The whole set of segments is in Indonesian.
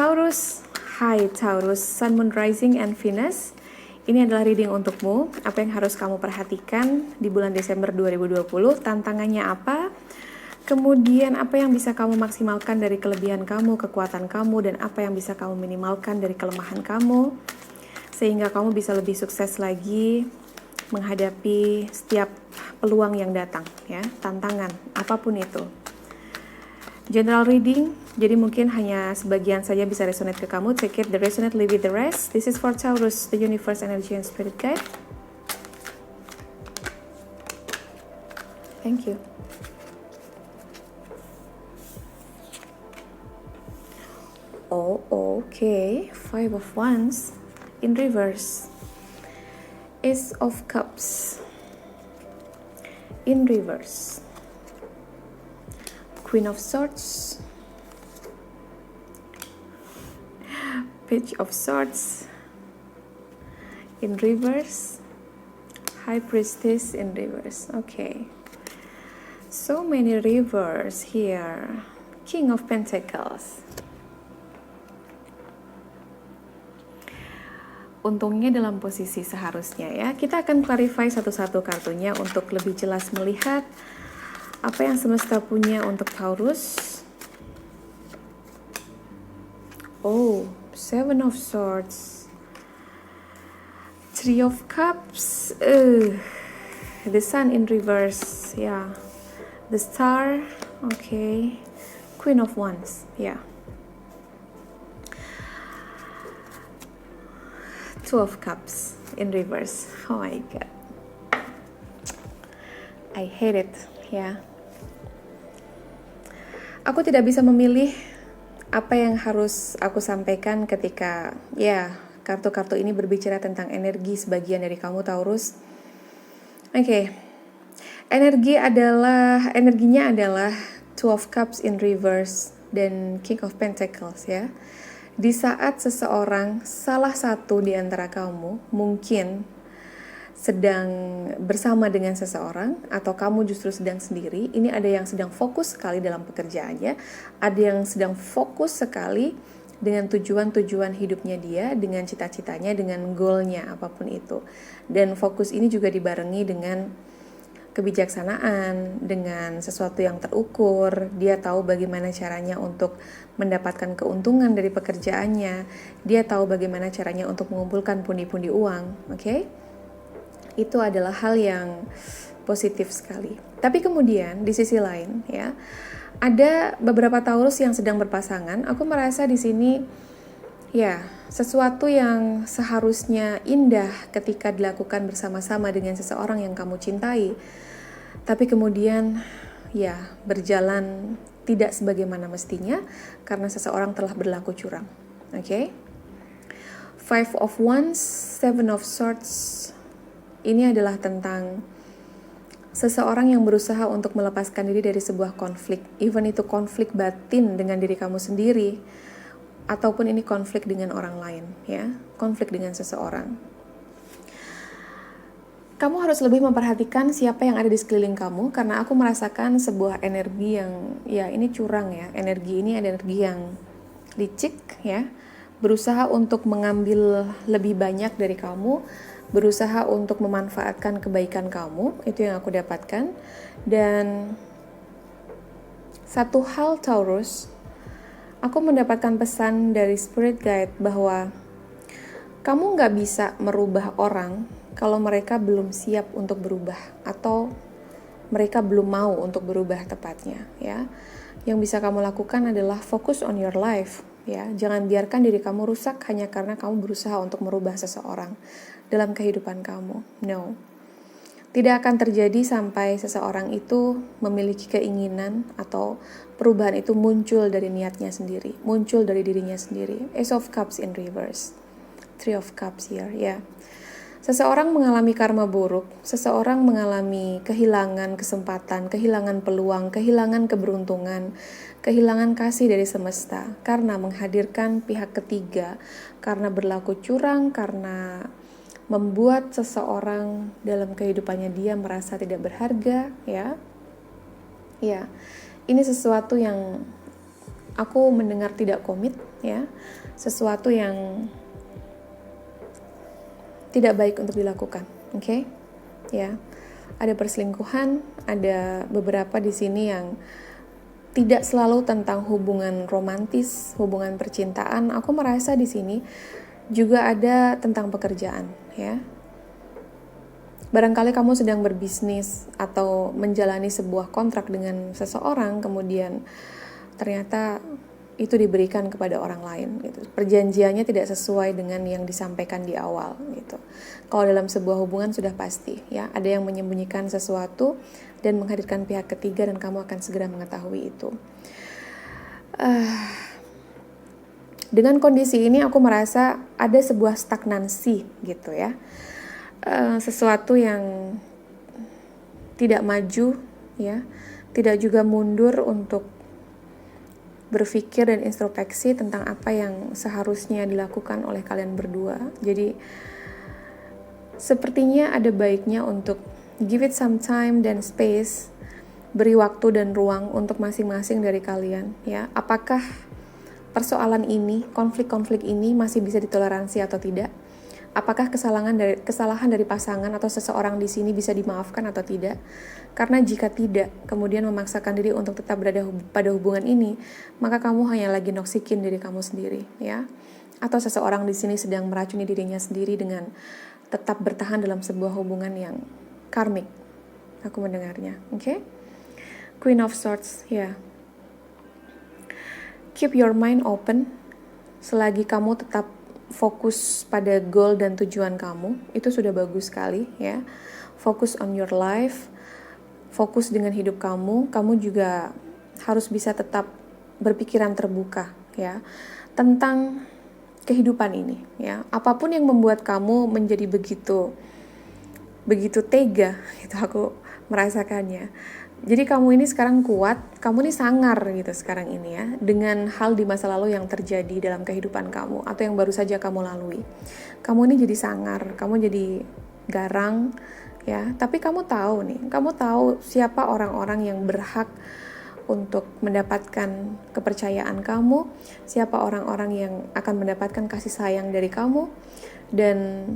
Taurus, hai Taurus, Sun, Moon, Rising, and Venus. Ini adalah reading untukmu. Apa yang harus kamu perhatikan di bulan Desember 2020? Tantangannya apa? Kemudian apa yang bisa kamu maksimalkan dari kelebihan kamu, kekuatan kamu, dan apa yang bisa kamu minimalkan dari kelemahan kamu, sehingga kamu bisa lebih sukses lagi menghadapi setiap peluang yang datang, ya, tantangan, apapun itu. General reading, jadi mungkin hanya sebagian saja bisa resonate ke kamu. Take it, the resonate, leave it the rest. This is for Taurus, the universe, energy, and spirit guide. Thank you. Oh, okay. 5 of Wands in reverse. Ace of Cups in reverse. Queen of Swords, Page of Swords in reverse, High Priestess in reverse. Okay, so many reverse here. King of Pentacles. Untungnya dalam posisi seharusnya, ya. Kita akan clarify satu-satu kartunya untuk lebih jelas melihat apa yang semesta punya untuk Taurus. Oh, Seven of Swords, Three of Cups, the Sun in reverse, yeah, the Star, okay, Queen of Wands, yeah, Two of Cups in reverse. Oh my God, I hate it, yeah. Aku tidak bisa memilih apa yang harus aku sampaikan ketika, ya, kartu-kartu ini berbicara tentang energi sebagian dari kamu, Taurus. Oke. Energinya adalah Two of Cups in reverse dan King of Pentacles, ya. Di saat seseorang, salah satu di antara kamu mungkin sedang bersama dengan seseorang atau kamu justru sedang sendiri, ini ada yang sedang fokus sekali dalam pekerjaannya, ada yang sedang fokus sekali dengan tujuan-tujuan hidupnya dia, dengan cita-citanya, dengan goalnya, apapun itu. Dan fokus ini juga dibarengi dengan kebijaksanaan, dengan sesuatu yang terukur. Dia tahu bagaimana caranya untuk mendapatkan keuntungan dari pekerjaannya, dia tahu bagaimana caranya untuk mengumpulkan pundi-pundi uang, oke? Itu adalah hal yang positif sekali. Tapi kemudian di sisi lain, ya, ada beberapa Taurus yang sedang berpasangan. Aku merasa di sini, ya, sesuatu yang seharusnya indah ketika dilakukan bersama-sama dengan seseorang yang kamu cintai, tapi kemudian, ya, berjalan tidak sebagaimana mestinya karena seseorang telah berlaku curang. Oke? Five of Wands, Seven of Swords. Ini adalah tentang seseorang yang berusaha untuk melepaskan diri dari sebuah konflik, even itu konflik batin dengan diri kamu sendiri, ataupun ini konflik dengan orang lain, ya, konflik dengan seseorang. Kamu harus lebih memperhatikan siapa yang ada di sekeliling kamu, karena aku merasakan sebuah energi yang, ya, ini curang, ya, energi ini ada energi yang licik, ya, berusaha untuk mengambil lebih banyak dari kamu, berusaha untuk memanfaatkan kebaikan kamu, itu yang aku dapatkan. Dan satu hal, Taurus, aku mendapatkan pesan dari Spirit Guide bahwa kamu nggak bisa merubah orang kalau mereka belum siap untuk berubah, atau mereka belum mau untuk berubah tepatnya, ya. Yang bisa kamu lakukan adalah fokus on your life, ya. Jangan biarkan diri kamu rusak hanya karena kamu berusaha untuk merubah seseorang dalam kehidupan kamu. No. Tidak akan terjadi sampai seseorang itu memiliki keinginan atau perubahan itu muncul dari niatnya sendiri, muncul dari dirinya sendiri. Ace of Cups in reverse. Three of Cups here, ya. Seseorang mengalami karma buruk, seseorang mengalami kehilangan kesempatan, kehilangan peluang, kehilangan keberuntungan, kehilangan kasih dari semesta karena menghadirkan pihak ketiga, karena berlaku curang, karena membuat seseorang dalam kehidupannya dia merasa tidak berharga, ya. Ya, ini sesuatu yang aku mendengar tidak komit, ya, sesuatu yang tidak baik untuk dilakukan, oke? Ya, ada perselingkuhan, ada beberapa di sini yang tidak selalu tentang hubungan romantis, hubungan percintaan. Aku merasa di sini juga ada tentang pekerjaan, ya. Barangkali kamu sedang berbisnis atau menjalani sebuah kontrak dengan seseorang, kemudian ternyata itu diberikan kepada orang lain gitu. Perjanjiannya tidak sesuai dengan yang disampaikan di awal gitu. Kalau dalam sebuah hubungan sudah pasti ya, ada yang menyembunyikan sesuatu dan menghadirkan pihak ketiga dan kamu akan segera mengetahui itu. Dengan kondisi ini aku merasa ada sebuah stagnansi gitu ya. Sesuatu yang tidak maju ya, tidak juga mundur untuk berpikir dan introspeksi tentang apa yang seharusnya dilakukan oleh kalian berdua. Jadi sepertinya ada baiknya untuk give it some time dan space, beri waktu dan ruang untuk masing-masing dari kalian ya. Apakah persoalan ini, konflik-konflik ini masih bisa ditoleransi atau tidak? Apakah kesalahan dari pasangan atau seseorang di sini bisa dimaafkan atau tidak? Karena jika tidak, kemudian memaksakan diri untuk tetap berada pada hubungan ini, maka kamu hanya lagi noksikin diri kamu sendiri, ya. Atau seseorang di sini sedang meracuni dirinya sendiri dengan tetap bertahan dalam sebuah hubungan yang karmik. Aku mendengarnya, oke? Queen of Swords, ya. Keep your mind open selagi kamu tetap fokus pada goal dan tujuan kamu, itu sudah bagus sekali ya. Fokus on your life, fokus dengan hidup kamu juga harus bisa tetap berpikiran terbuka ya tentang kehidupan ini ya. Apapun yang membuat kamu menjadi begitu tega, itu aku merasakannya. Jadi kamu ini sekarang kuat, kamu ini sangar gitu sekarang ini ya, dengan hal di masa lalu yang terjadi dalam kehidupan kamu atau yang baru saja kamu lalui. Kamu ini jadi sangar, kamu jadi garang ya, tapi kamu tahu siapa orang-orang yang berhak untuk mendapatkan kepercayaan kamu, siapa orang-orang yang akan mendapatkan kasih sayang dari kamu, dan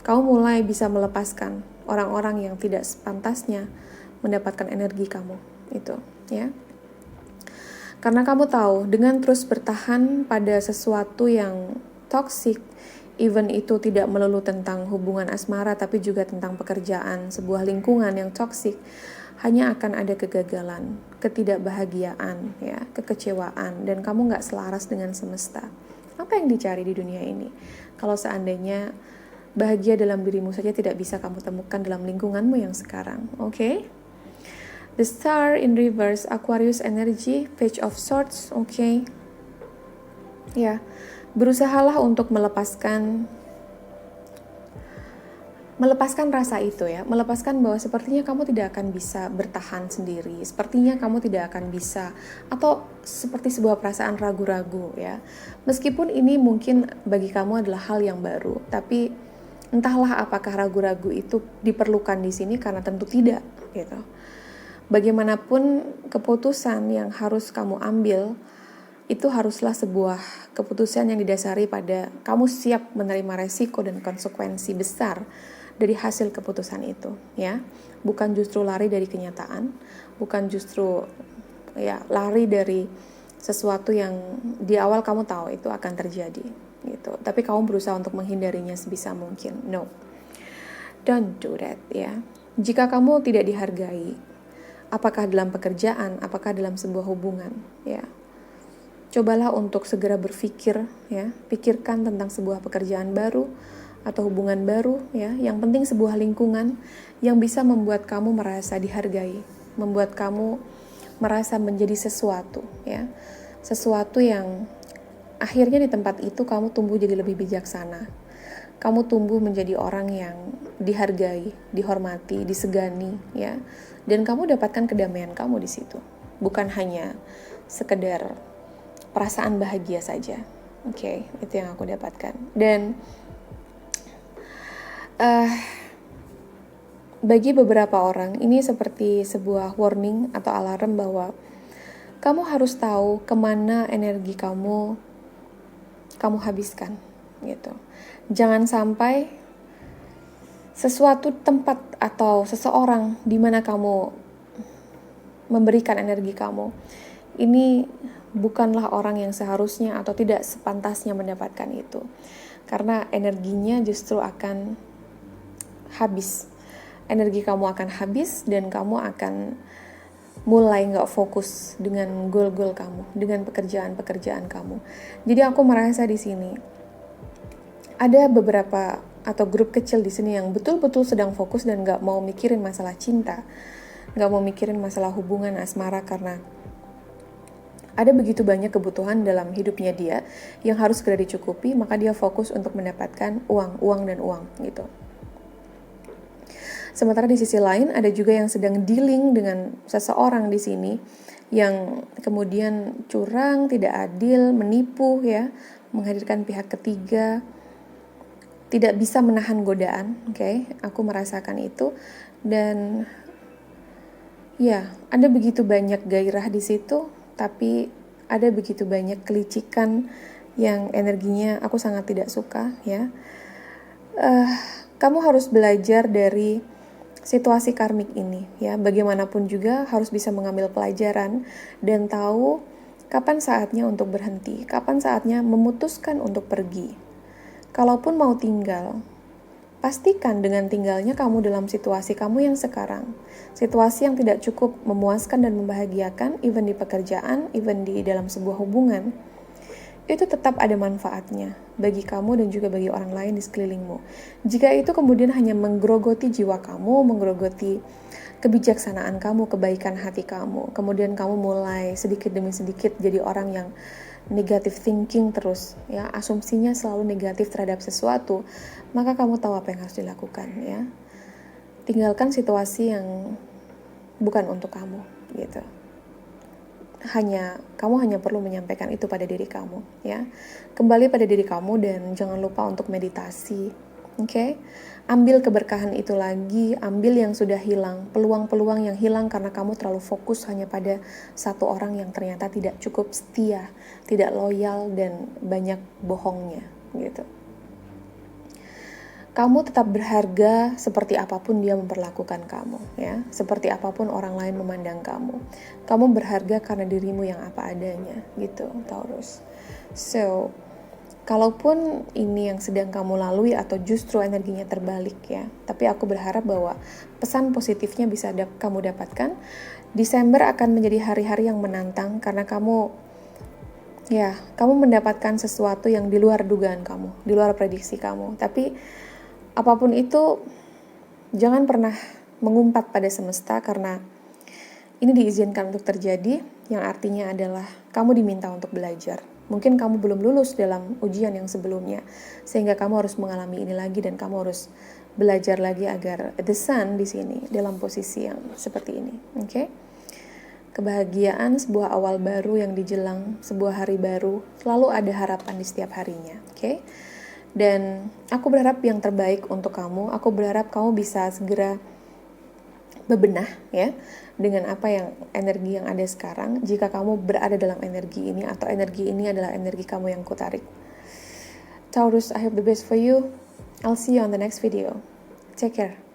kamu mulai bisa melepaskan orang-orang yang tidak sepantasnya mendapatkan energi kamu itu ya. Karena kamu tahu dengan terus bertahan pada sesuatu yang toksik, even itu tidak melulu tentang hubungan asmara tapi juga tentang pekerjaan, sebuah lingkungan yang toksik, hanya akan ada kegagalan, ketidakbahagiaan ya, kekecewaan, dan kamu gak selaras dengan semesta. Apa yang dicari di dunia ini? Kalau seandainya bahagia dalam dirimu saja tidak bisa kamu temukan dalam lingkunganmu yang sekarang, oke? The Star in Reverse, Aquarius Energy, Page of Swords, oke? Ya, berusahalah untuk melepaskan rasa itu ya, melepaskan bahwa sepertinya kamu tidak akan bisa bertahan sendiri, sepertinya kamu tidak akan bisa, atau seperti sebuah perasaan ragu-ragu ya. Meskipun ini mungkin bagi kamu adalah hal yang baru, tapi entahlah apakah ragu-ragu itu diperlukan di sini, karena tentu tidak gitu. Bagaimanapun keputusan yang harus kamu ambil itu haruslah sebuah keputusan yang didasari pada kamu siap menerima resiko dan konsekuensi besar dari hasil keputusan itu ya. Bukan justru lari dari kenyataan, bukan justru ya lari dari sesuatu yang di awal kamu tahu itu akan terjadi gitu, tapi kamu berusaha untuk menghindarinya sebisa mungkin. No, don't do that ya. Jika kamu tidak dihargai, apakah dalam pekerjaan, apakah dalam sebuah hubungan ya, cobalah untuk segera berpikir ya, pikirkan tentang sebuah pekerjaan baru atau hubungan baru ya. Yang penting sebuah lingkungan yang bisa membuat kamu merasa dihargai, membuat kamu merasa menjadi sesuatu ya, sesuatu yang akhirnya di tempat itu kamu tumbuh jadi lebih bijaksana, kamu tumbuh menjadi orang yang dihargai, dihormati, disegani ya, dan kamu dapatkan kedamaian kamu di situ, bukan hanya sekedar perasaan bahagia saja. Oke, itu yang aku dapatkan. Dan bagi beberapa orang ini seperti sebuah warning atau alarm bahwa kamu harus tahu kemana energi kamu habiskan gitu. Jangan sampai sesuatu tempat atau seseorang di mana kamu memberikan energi kamu ini bukanlah orang yang seharusnya atau tidak sepantasnya mendapatkan itu, karena energinya justru akan habis. Energi kamu akan habis dan kamu akan mulai gak fokus dengan goal-goal kamu, dengan pekerjaan-pekerjaan kamu. Jadi aku merasa di sini ada beberapa atau grup kecil di sini yang betul-betul sedang fokus dan gak mau mikirin masalah cinta, gak mau mikirin masalah hubungan asmara, karena ada begitu banyak kebutuhan dalam hidupnya dia yang harus segera dicukupi, maka dia fokus untuk mendapatkan uang gitu. Sementara di sisi lain ada juga yang sedang dealing dengan seseorang di sini yang kemudian curang, tidak adil, menipu ya, menghadirkan pihak ketiga, tidak bisa menahan godaan, oke? Aku merasakan itu dan ya, ada begitu banyak gairah di situ, tapi ada begitu banyak kelicikan yang energinya aku sangat tidak suka ya. Kamu harus belajar dari situasi karmik ini ya. Bagaimanapun juga harus bisa mengambil pelajaran dan tahu kapan saatnya untuk berhenti, kapan saatnya memutuskan untuk pergi. Kalaupun mau tinggal, pastikan dengan tinggalnya kamu dalam situasi kamu yang sekarang. Situasi yang tidak cukup memuaskan dan membahagiakan, even di pekerjaan, even di dalam sebuah hubungan. Itu tetap ada manfaatnya bagi kamu dan juga bagi orang lain di sekelilingmu. Jika itu kemudian hanya menggerogoti jiwa kamu, menggerogoti kebijaksanaan kamu, kebaikan hati kamu, kemudian kamu mulai sedikit demi sedikit jadi orang yang negative thinking terus, ya, asumsinya selalu negatif terhadap sesuatu, maka kamu tahu apa yang harus dilakukan, ya. Tinggalkan situasi yang bukan untuk kamu, gitu. Kamu hanya perlu menyampaikan itu pada diri kamu, ya. Kembali pada diri kamu dan jangan lupa untuk meditasi, oke? Ambil keberkahan itu lagi, ambil yang sudah hilang, peluang-peluang yang hilang karena kamu terlalu fokus hanya pada satu orang yang ternyata tidak cukup setia, tidak loyal dan banyak bohongnya, gitu. Kamu tetap berharga seperti apapun dia memperlakukan kamu, ya. Seperti apapun orang lain memandang kamu. Kamu berharga karena dirimu yang apa adanya, gitu, Taurus. So, kalaupun ini yang sedang kamu lalui atau justru energinya terbalik ya, tapi aku berharap bahwa pesan positifnya bisa kamu dapatkan. Desember akan menjadi hari-hari yang menantang karena kamu mendapatkan sesuatu yang di luar dugaan kamu, di luar prediksi kamu. Tapi apapun itu, jangan pernah mengumpat pada semesta karena ini diizinkan untuk terjadi, yang artinya adalah kamu diminta untuk belajar. Mungkin kamu belum lulus dalam ujian yang sebelumnya, sehingga kamu harus mengalami ini lagi dan kamu harus belajar lagi agar the sun di sini dalam posisi yang seperti ini, oke? Kebahagiaan, sebuah awal baru yang dijelang, sebuah hari baru, selalu ada harapan di setiap harinya, oke? Dan aku berharap yang terbaik untuk kamu. Aku berharap kamu bisa segera bebenah ya dengan apa yang energi yang ada sekarang. Jika kamu berada dalam energi ini atau energi ini adalah energi kamu yang kutarik. Taurus, I hope the best for you. I'll see you on the next video. Take care.